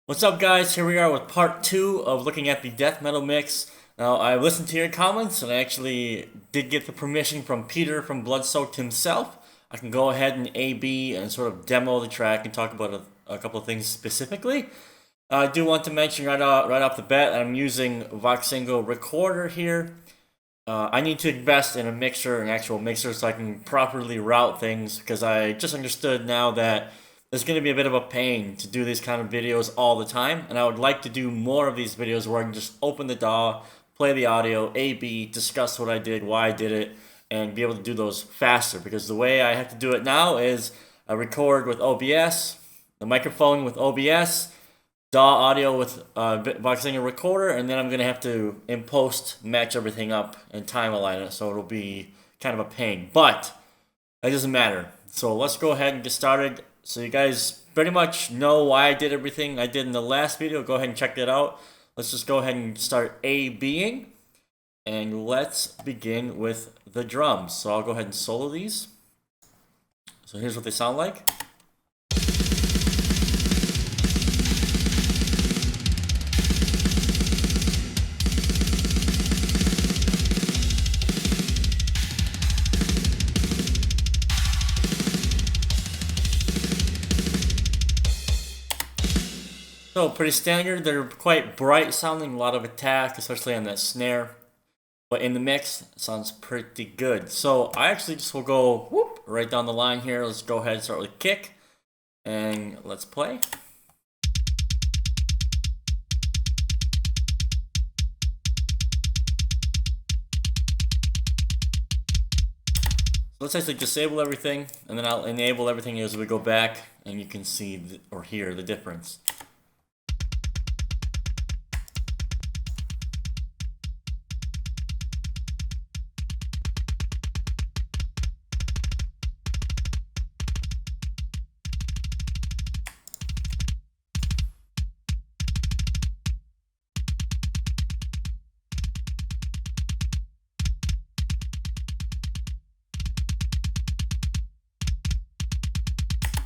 What's up, guys? Here we are with part 2 of looking at the death metal mix. Now, I listened to your comments and I actually did get the permission from Peter from Bloodsoaked himself. I can go ahead and A-B and sort of demo the track and talk about a couple of things specifically. I do want to mention right off the bat that I'm using Voxingo Recorder here. I need to invest in an actual mixer, so I can properly route things, because I just understood now that it's going to be a bit of a pain to do these kind of videos all the time, and I would like to do more of these videos where I can just open the DAW, play the audio, A-B, discuss what I did, why I did it, and be able to do those faster, because the way I have to do it now is I record with OBS, the microphone with OBS, DAW audio with Voxingo Recorder, and then I'm going to have to, in post, match everything up and time align it, so it'll be kind of a pain. But that doesn't matter. So let's go ahead and get started. So you guys pretty much know why I did everything I did in the last video. Go ahead and check that out. Let's just go ahead and start A-Bing. And let's begin with the drums. So I'll go ahead and solo these. So here's what they sound like. So pretty standard. They're quite bright sounding, a lot of attack, especially on that snare. But in the mix, it sounds pretty good. So I actually just will go whoop right down the line here. Let's go ahead and start with kick. And let's play. Let's actually disable everything, and then I'll enable everything as we go back, and you can see or hear the difference.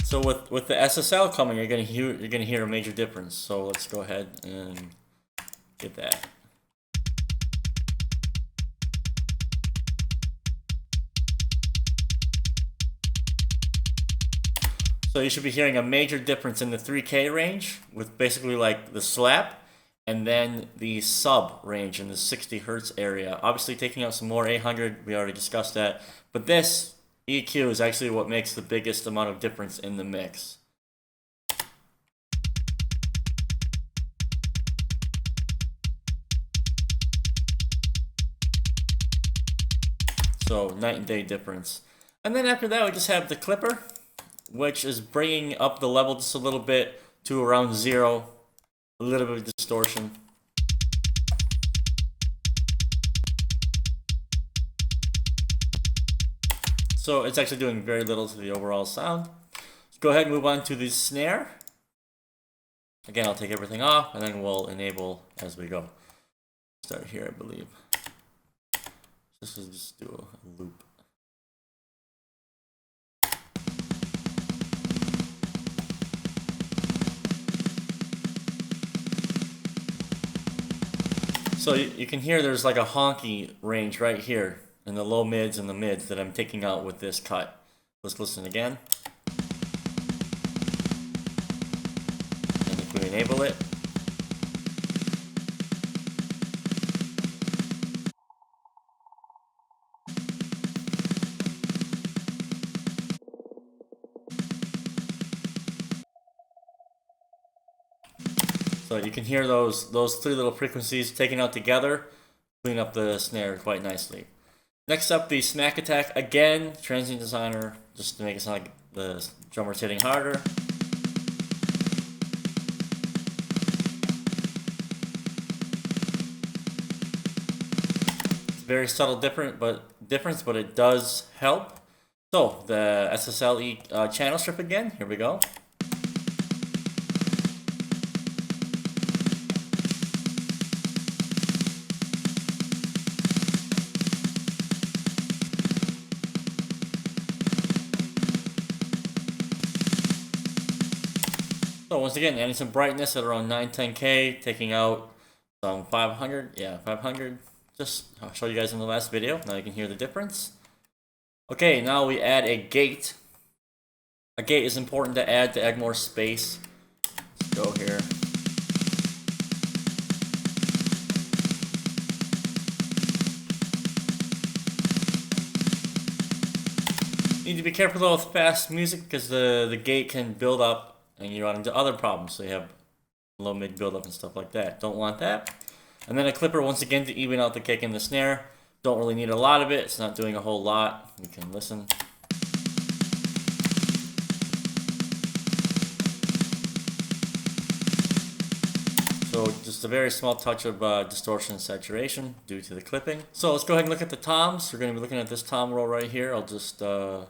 So with the SSL coming, you're gonna hear a major difference. So let's go ahead and get that. So you should be hearing a major difference in the 3K range with basically like the slap, and then the sub range in the 60 hertz area. Obviously taking out some more 800, we already discussed that, but this EQ is actually what makes the biggest amount of difference in the mix. So night and day difference. And then after that we just have the clipper, which is bringing up the level just a little bit to around 0. A little bit of distortion. So it's actually doing very little to the overall sound. Let's go ahead and move on to the snare. Again, I'll take everything off and then we'll enable as we go. Start here, I believe. This is just do a loop. So you can hear there's like a honky range right here in the low mids and the mids that I'm taking out with this cut. Let's listen again. And if we enable it. So you can hear those 3 little frequencies taken out together, clean up the snare quite nicely. Next up, the smack attack. Again, transient designer, just to make it sound like the drummer's hitting harder. It's very subtle difference, but it does help. So the SSL channel strip again. Here we go. So once again, adding some brightness at around 910K, taking out some 500, yeah, 500. Just I'll show you guys in the last video. Now you can hear the difference. Okay, now we add a gate. A gate is important to add more space. Let's go here. You need to be careful though with fast music because the gate can build up and you run into other problems. So you have low mid build up and stuff like that. Don't want that. And then a clipper once again to even out the kick and the snare. Don't really need a lot of it. It's not doing a whole lot. We can listen. So just a very small touch of distortion and saturation due to the clipping. So let's go ahead and look at the toms. We're going to be looking at this tom roll right here. I'll just do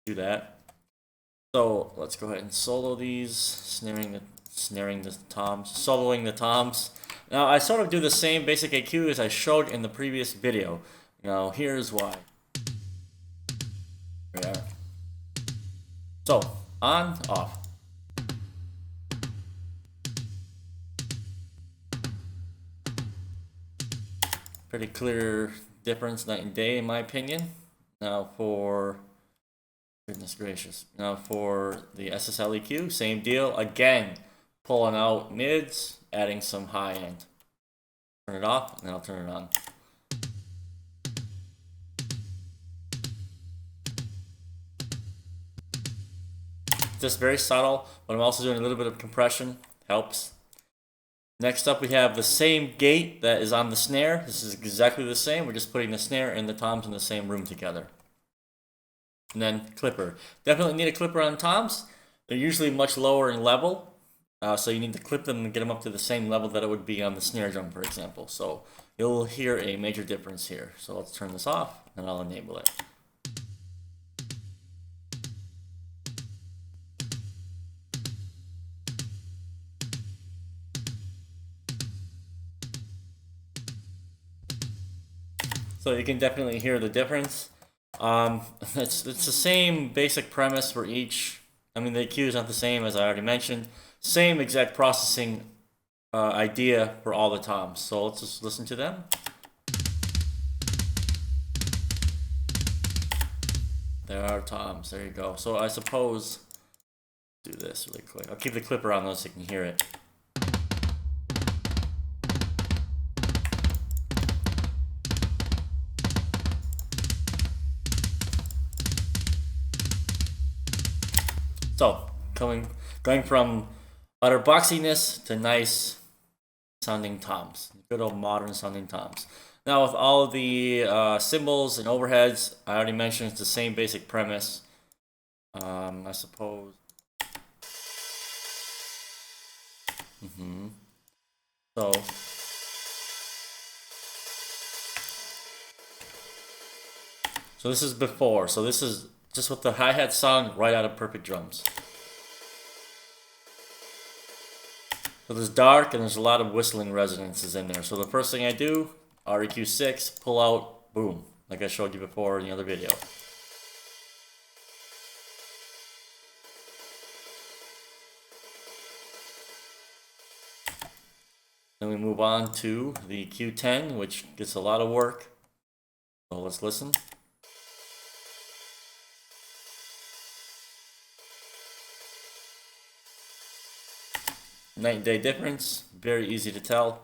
that. So let's go ahead and solo these, snaring the toms, soloing the toms. Now I sort of do the same basic EQ as I showed in the previous video. Now here's why. There we are. So on, off. Pretty clear difference night and day in my opinion. Now for, goodness gracious, now for the SSL EQ, same deal. Again, pulling out mids, adding some high end. Turn it off, and then I'll turn it on. Just very subtle, but I'm also doing a little bit of compression. Helps. Next up we have the same gate that is on the snare. This is exactly the same. We're just putting the snare and the toms in the same room together. And then clipper. Definitely need a clipper on toms. They're usually much lower in level. So you need to clip them and get them up to the same level that it would be on the snare drum, for example. So you'll hear a major difference here. So let's turn this off and I'll enable it. So you can definitely hear the difference. It's the same basic premise for each. I mean, the EQ is not the same as I already mentioned. Same exact processing idea for all the toms. So let's just listen to them. There are toms. There you go. So I suppose do this really quick. I'll keep the clipper on though so you can hear it. So, going from utter boxiness to nice sounding toms. Good old modern sounding toms. Now with all of the cymbals and overheads, I already mentioned it's the same basic premise. I suppose. So this is before. So this is just with the hi-hat song right out of Perfect Drums. So there's dark and there's a lot of whistling resonances in there. So the first thing I do, REQ6, pull out, boom, like I showed you before in the other video. Then we move on to the Q10, which gets a lot of work. So let's listen. Night and day difference, very easy to tell.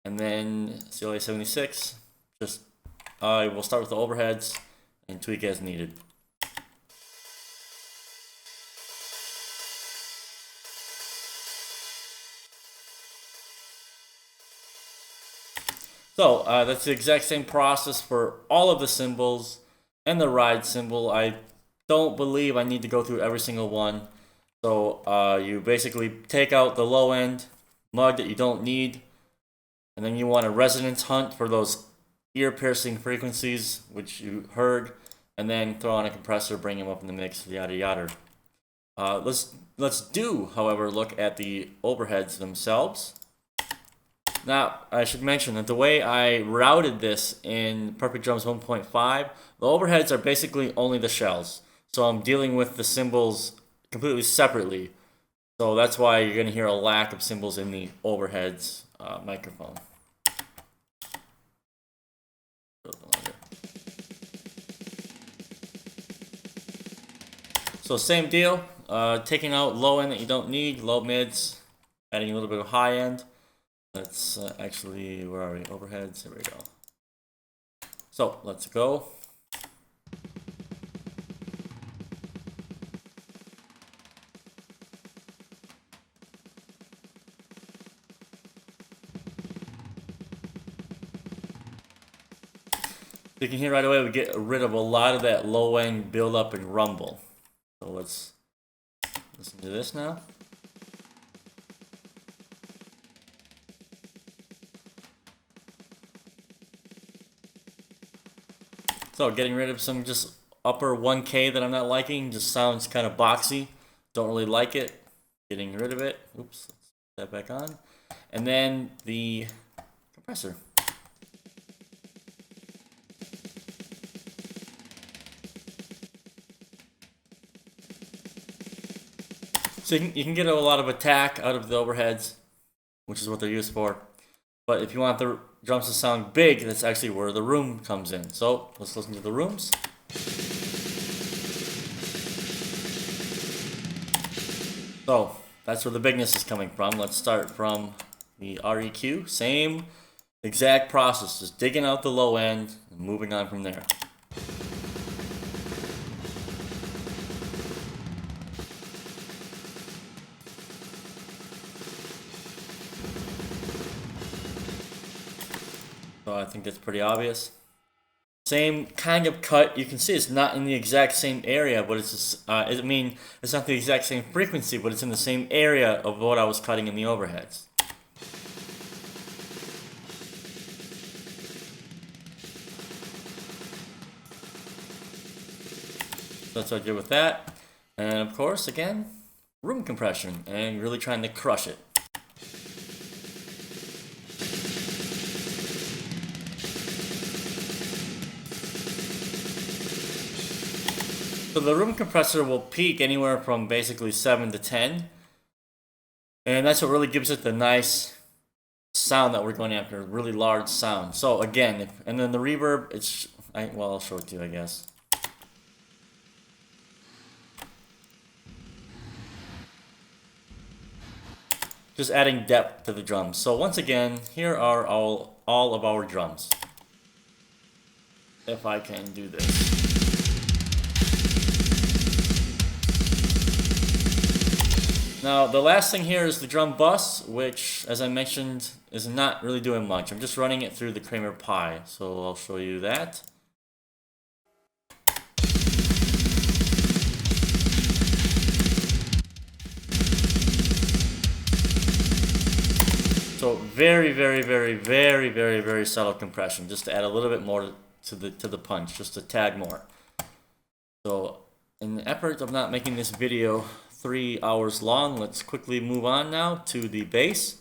And then CLA 76, just I will start with the overheads and tweak as needed. So that's the exact same process for all of the cymbals and the ride cymbal. I don't believe I need to go through every single one. So you basically take out the low end mud that you don't need, and then you want a resonance hunt for those ear-piercing frequencies which you heard, and then throw on a compressor, bring them up in the mix, yada yada. Let's do, however, look at the overheads themselves. Now, I should mention that the way I routed this in Perfect Drums 1.5, the overheads are basically only the shells. So I'm dealing with the cymbals completely separately. So that's why you're going to hear a lack of cymbals in the overheads microphone. So same deal, taking out low end that you don't need, low mids, adding a little bit of high end. Let's actually, where are we? Overheads, here we go. So let's go. You can hear right away we get rid of a lot of that low end build up and rumble. So let's listen to this now. So getting rid of some just upper 1K that I'm not liking, just sounds kind of boxy. Don't really like it. Getting rid of it. Oops, let's put that back on. And then the compressor. So you can get a lot of attack out of the overheads, which is what they're used for. But if you want the drums to sound big, that's actually where the room comes in. So let's listen to the rooms. So that's where the bigness is coming from. Let's start from the REQ. Same exact process, just digging out the low end and moving on from there. So I think that's pretty obvious. Same kind of cut. You can see it's not in the exact same area, but it's just, I mean, it's not the exact same frequency, but it's in the same area of what I was cutting in the overheads. So that's what I did with that. And of course, again, room compression and really trying to crush it. So the room compressor will peak anywhere from basically 7 to 10. And that's what really gives it the nice sound that we're going after, a really large sound. So again, and then the reverb, well, I'll show it to you, I guess. Just adding depth to the drums. So once again, here are all of our drums. If I can do this. Now, the last thing here is the drum bus, which, as I mentioned, is not really doing much. I'm just running it through the Kramer Pi, so I'll show you that. So very, very, very, very, very, very subtle compression, just to add a little bit more to the punch, just a tad more. So, in the effort of not making this video 3 hours long, let's quickly move on now to the bass.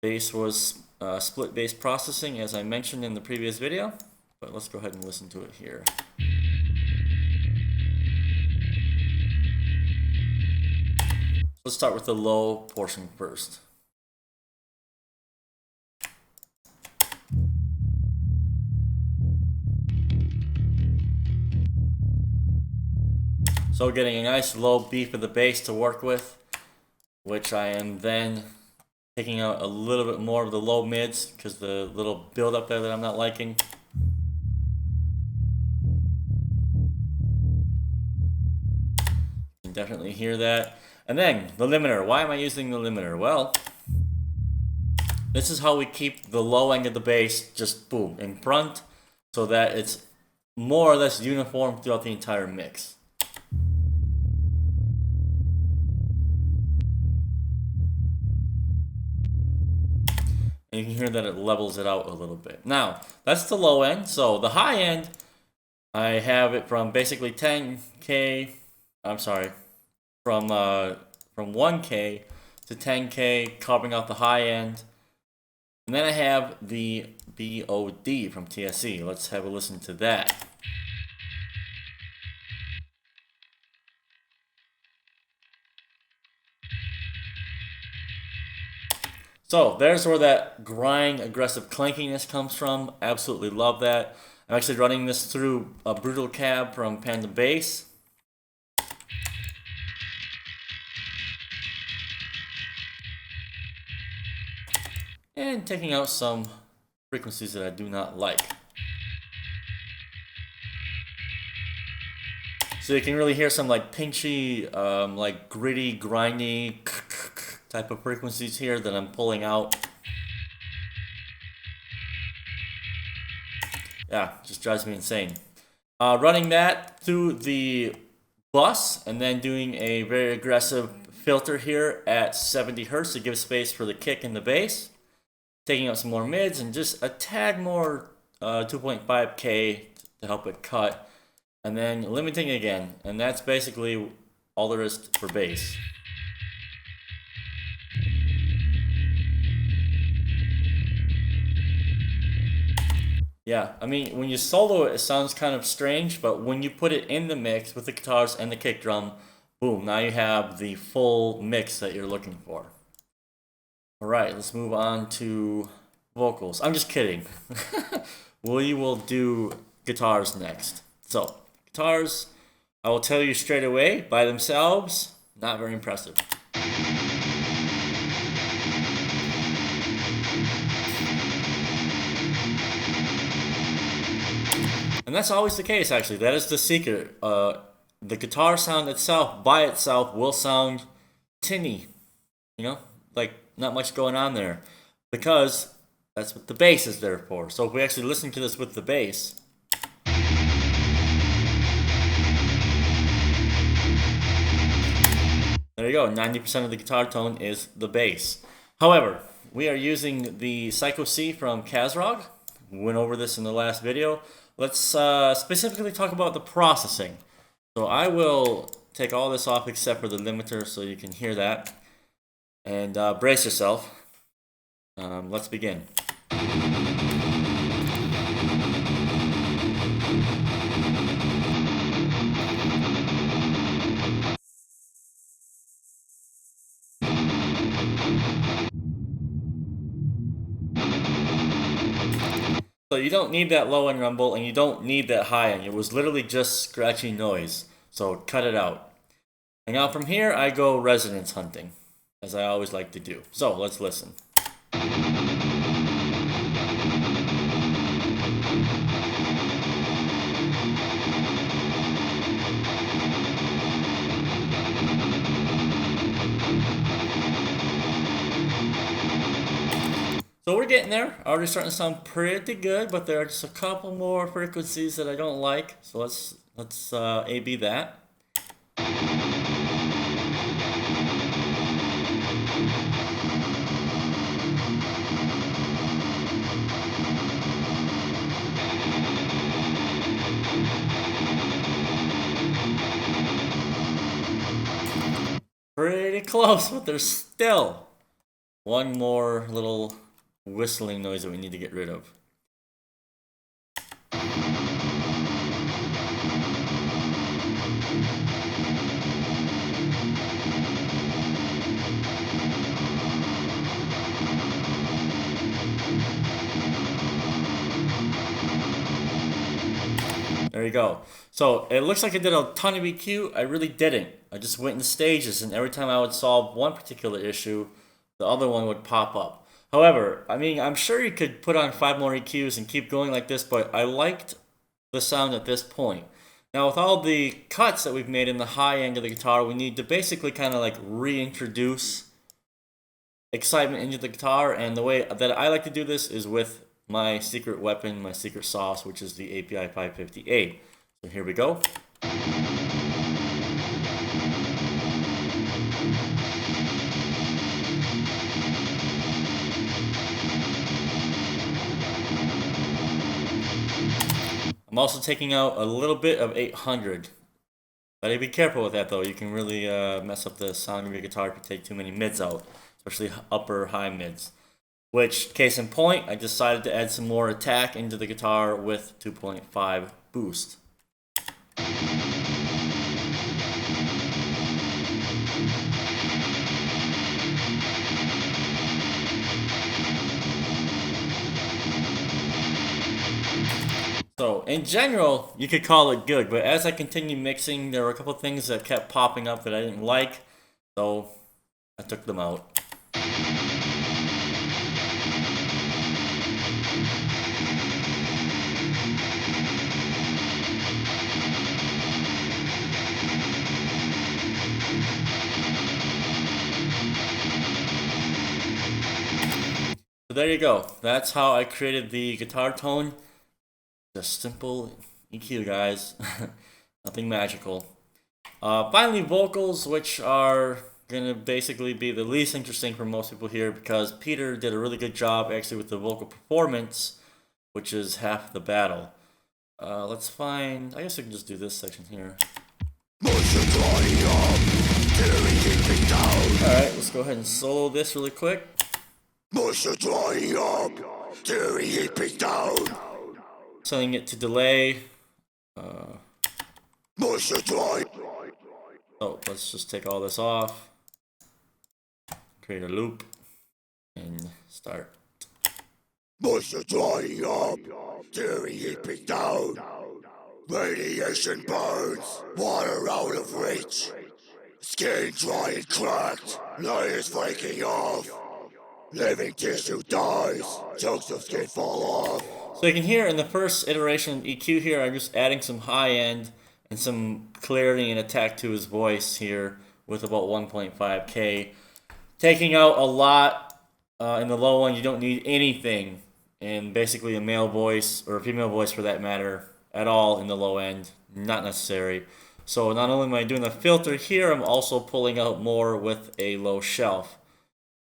Bass was split bass processing, as I mentioned in the previous video, but let's go ahead and listen to it here. Let's start with the low portion first. So getting a nice low beat for the bass to work with, which I am then taking out a little bit more of the low mids because the little build up there that I'm not liking. You can definitely hear that. And then the limiter. Why am I using the limiter? Well, this is how we keep the low end of the bass just boom in front so that it's more or less uniform throughout the entire mix. And you can hear that it levels it out a little bit. Now, that's the low end. So the high end, I have it from basically 10K, I'm sorry, from 1K to 10K, carving out the high end. And then I have the BOD from TSE. Let's have a listen to that. So there's where that grind, aggressive clankiness comes from. Absolutely love that. I'm actually running this through a brutal cab from Panda Bass. And taking out some frequencies that I do not like. So you can really hear some like pinchy, like gritty, grindy type of frequencies here that I'm pulling out. Yeah, just drives me insane. Running that through the bus and then doing a very aggressive filter here at 70 hertz to give space for the kick and the bass. Taking out some more mids and just a tad more 2.5K to help it cut. And then limiting again. And that's basically all there is for bass. Yeah, I mean, when you solo it, it sounds kind of strange, but when you put it in the mix with the guitars and the kick drum, boom, now you have the full mix that you're looking for. Alright, let's move on to vocals. I'm just kidding. We will do guitars next. So, guitars, I will tell you straight away, by themselves, not very impressive. And that's always the case, actually. That is the secret. The guitar sound itself, by itself, will sound tinny. You know? Like, not much going on there. Because that's what the bass is there for. So if we actually listen to this with the bass. There you go. 90% of the guitar tone is the bass. However, we are using the Psycho C from Kazrog. We went over this in the last video. Let's specifically talk about the processing. So I will take all this off except for the limiter so you can hear that. And brace yourself. Let's begin. So you don't need that low end rumble and you don't need that high end. It was literally just scratchy noise. So cut it out. And now from here I go resonance hunting, as I always like to do. So let's listen. So we're getting there. Already starting to sound pretty good, but there are just a couple more frequencies that I don't like. So let's A/B that. Pretty close, but there's still one more little whistling noise that we need to get rid of. There you go. So it looks like I did a ton of EQ. I really didn't. I just went in stages, and every time I would solve one particular issue, the other one would pop up. However, I mean, I'm sure you could put on 5 more EQs and keep going like this, but I liked the sound at this point. Now, with all the cuts that we've made in the high end of the guitar, we need to basically kind of like reintroduce excitement into the guitar, and the way that I like to do this is with my secret weapon, my secret sauce, which is the API 558. So here we go. I'm also taking out a little bit of 800. Gotta be careful with that though. You can really mess up the sound of your guitar if you take too many mids out, especially upper high mids. Which, case in point, I decided to add some more attack into the guitar with 2.5 boost. So, in general, you could call it good, but as I continued mixing, there were a couple things that kept popping up that I didn't like, so I took them out. So there you go. That's how I created the guitar tone. Just simple EQ, guys. Nothing magical. Finally, vocals, which are gonna basically be the least interesting for most people here because Peter did a really good job actually with the vocal performance, which is half the battle. Let's find. I guess I can just do this section here. Alright, let's go ahead and solo this really quick. Setting it to delay. So let's just take all this off. Create a loop. And start. Radiation burns, water out of reach. Skin dry and cracked, layers flaking off. Living tissue dies, chunks of skin fall off. So you can hear in the first iteration of EQ here, I'm just adding some high end and some clarity and attack to his voice here with about 1.5K. Taking out a lot in the low end, you don't need anything. And basically a male voice, or a female voice for that matter, at all in the low end, not necessary. So not only am I doing the filter here, I'm also pulling out more with a low shelf.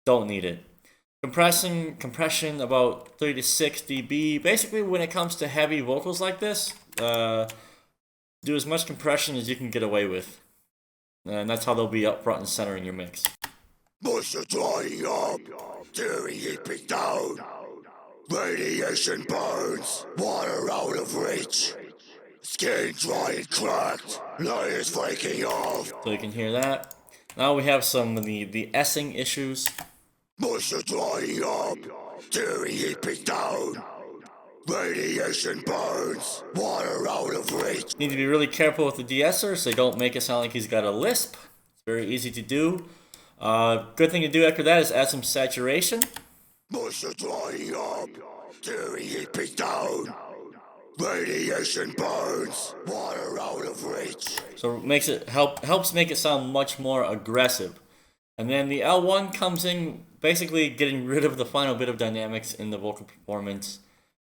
Don't need it. Compression about 3 to 6 dB. Basically, when it comes to heavy vocals like this, do as much compression as you can get away with. And that's how they'll be up front and center in your mix. Moisture drying up, teary heaping down. Radiation burns, water out of reach. Skin dry and cracked, layers flaking off. So you can hear that. Now we have some of the S-ing issues. Moisture drying up, teary heaping down. Radiation burns, water out of reach. Need to be really careful with the de-esser so you don't make it sound like he's got a lisp. It's very easy to do. Good thing to do after that is add some saturation. Moisture drying up, teary heaping down. Radiation burns, water out of reach. So it makes it helps make it sound much more aggressive. And then the L1 comes in basically getting rid of the final bit of dynamics in the vocal performance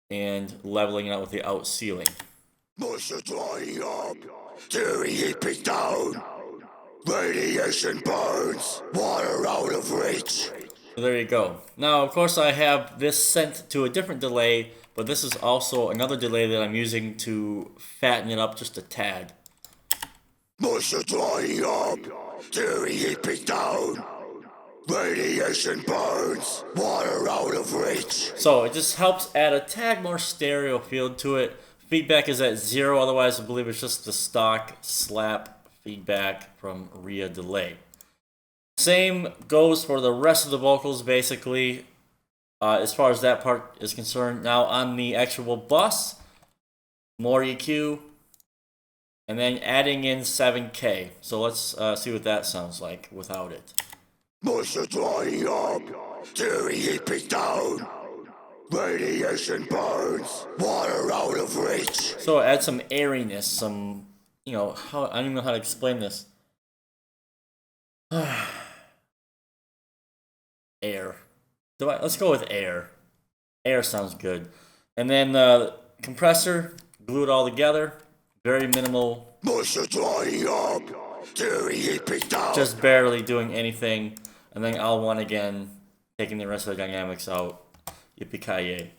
and leveling it out with the out ceiling. Moisture drying up, teary heaping down. Radiation burns, water out of reach. So there you go. Now, of course, I have this sent to a different delay, but this is also another delay that I'm using to fatten it up just a tad. Moisture drying up, teary heaping down. Radiation burns, water out of reach. So it just helps add a tad more stereo feel to it. Feedback is at 0, otherwise I believe it's just the stock slap feedback from RIA delay. Same goes for the rest of the vocals basically, as far as that part is concerned. Now on the actual bus, more EQ, and then adding in 7K. So let's see what that sounds like without it. Moisture drying up, teary heaping down. Radiation burns, water out of reach. So add some airiness, some, I don't even know how to explain this. Air. Let's go with air. Air sounds good. And then compressor, glue it all together. Very minimal. Moisture drying up, teary heaping down. Just barely doing anything. And then L1 again, taking the rest of the dynamics out. Yippee-ki-yay.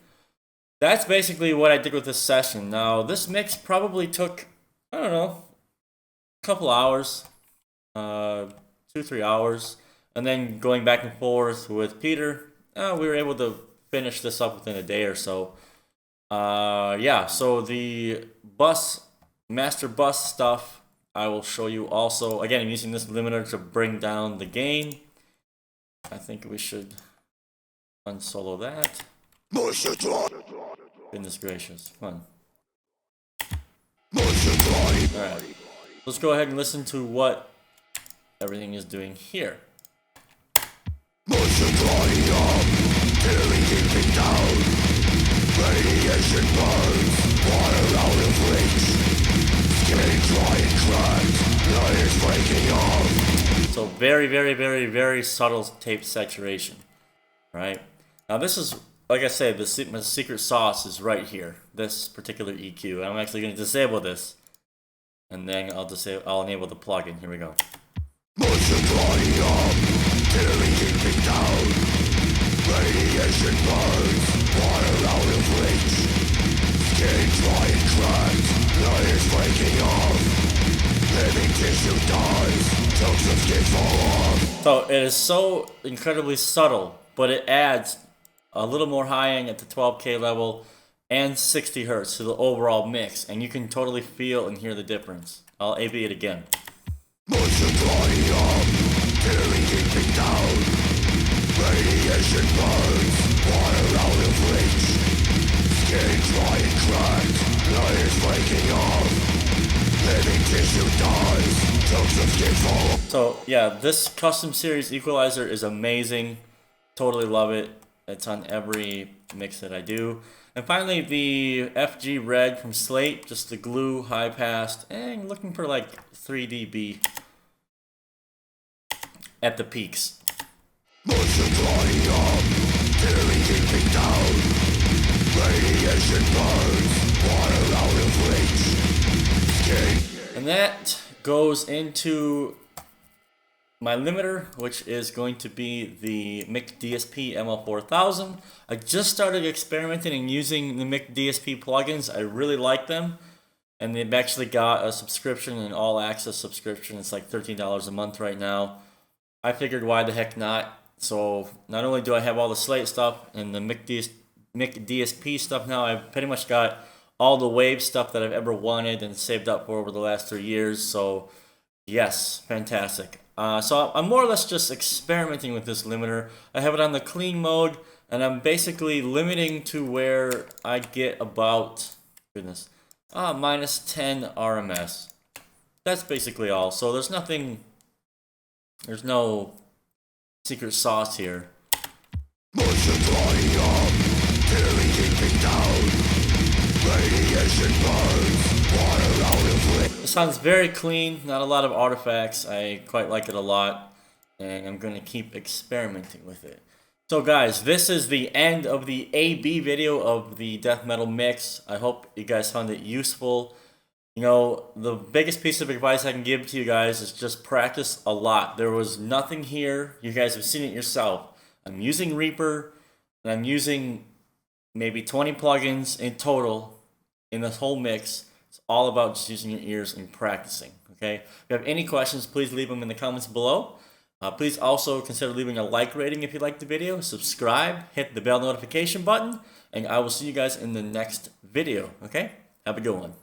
That's basically what I did with this session. Now, this mix probably took, I don't know, a couple hours. 2-3 hours. And then going back and forth with Peter, we were able to finish this up within a day or so. Yeah, so the master bus stuff, I will show you also. Again, I'm using this limiter to bring down the gain. I think we should unsolo that. Goodness gracious, come on. Alright, let's go ahead and listen to what everything is doing here. Radiation burns, water out of reach. Skin dry and cracked, layers breaking off. So very subtle tape saturation, right? Now this is, like I said, my secret sauce is right here, this particular EQ. I'm actually going to disable this, and then I'll enable the plugin. Here we go. Multiplying up, daily keeping down. Radiation burns, water out of reach. Skin dry and cracked, layers breaking off. Living tissue dies, chunks of skin fall off. So it is so incredibly subtle, but it adds a little more high end at the 12K level and 60 Hertz to the overall mix, and you can totally feel and hear the difference. I'll A/B it again. Multiplying up, daily keeping down. Radiation burns, water out of reach. Skin dry and cracked, layers breaking off. Living tissue dies, chunks of skin fall off. So yeah, this custom series equalizer is amazing. Totally love it. It's on every mix that I do. And finally, the FG Red from Slate, just the glue, high pass, and looking for like 3 dB at the peaks. Multiplying up, daily keeping down. Radiation burns, water out of reach. Skin. And that goes into my limiter, which is going to be the Mic DSP ML4000. I just started experimenting and using the Mic DSP plugins. I really like them. And they've actually got a subscription, an all-access subscription. It's like $13 a month right now. I figured why the heck not. So not only do I have all the Slate stuff and the Mic DSP stuff now, I've pretty much got all the Wave stuff that I've ever wanted and saved up for over the last 3 years. So yes, fantastic. So I'm more or less just experimenting with this limiter. I have it on the clean mode, and I'm basically limiting to where I get about, minus 10 RMS. That's basically all. So there's no secret sauce here. Multiplying up, daily keeping down. Radiation burns, water out of reach. It sounds very clean, not a lot of artifacts. I quite like it a lot, and I'm going to keep experimenting with it. So guys, this is the end of the A/B video of the death metal mix. I hope you guys found it useful. You know, the biggest piece of advice I can give to you guys is just practice a lot. There was nothing here. You guys have seen it yourself. I'm using Reaper, and I'm using maybe 20 plugins in total in this whole mix. It's all about just using your ears and practicing, okay? If you have any questions, please leave them in the comments below. Please also consider leaving a like rating if you liked the video. Subscribe, hit the bell notification button, and I will see you guys in the next video, okay? Have a good one.